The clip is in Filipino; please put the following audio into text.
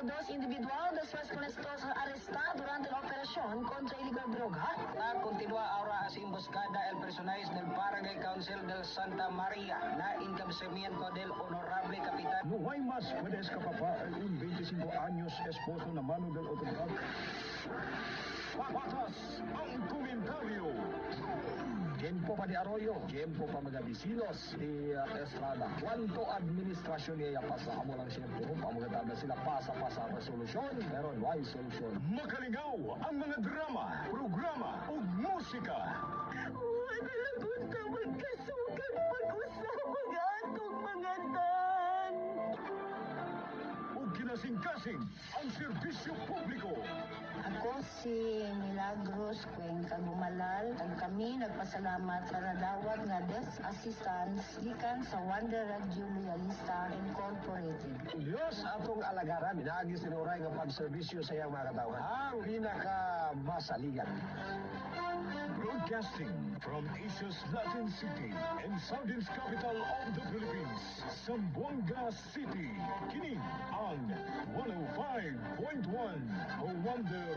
dos individuales puestos a arrestar durante la operación contra illegal droga. Continúa ahora así emboscada el personaje del Barangay Council del Santa Maria na encabezamiento del Honorable Kapitan. No hay más puede escapar un 25 años esposo na mano del otoridad. Papatas ang komentaryo. Tiempo pa di Arroyo, tiempo pa mga bisilos di Estrada. Kwanto administrasyon niya pasa mo lang siyempre kung pamagatada sila pasa-pasa resolusyon, pero no hay solusyon. Makalingaw ang mga drama, programa ug musika. Wala lang ka magkasukan pag-usama nga atong mga dan. Ug kinasing-kasing ang serbisyo publiko. Ako si Milagros Cuenca Gumalal. At kami nagpasalamat sa nadawat nga desk assistance gikan sa Wonder Julialista Incorporated. Diyos atong alagaran, inaagi sinuray nga pagserbisyo sa iyang mga katawan. Ang pinakamasaligan. Broadcasting from Asia's Latin City and Southern's capital of the Philippines, Zamboanga City. Kini ang 105.1 Wonder